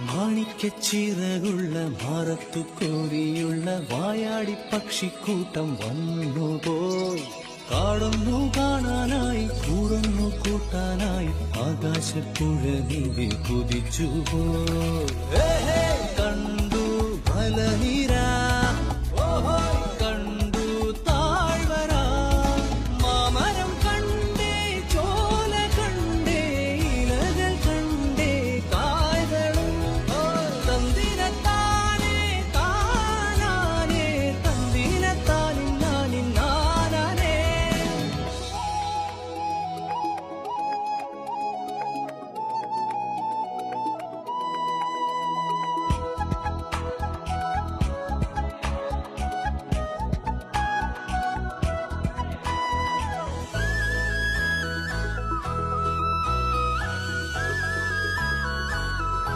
മാണിക്കച്ചിറകുള്ള മാറത്തു കോരിയുള്ള വായാടി പക്ഷിക്കൂട്ടം വന്നുപോയി. കാടൊന്നു കാണാനായി കൂടൊന്നു കൂട്ടാനായി ആകാശപ്പുഴ നീവി കുതിച്ചുപോയി.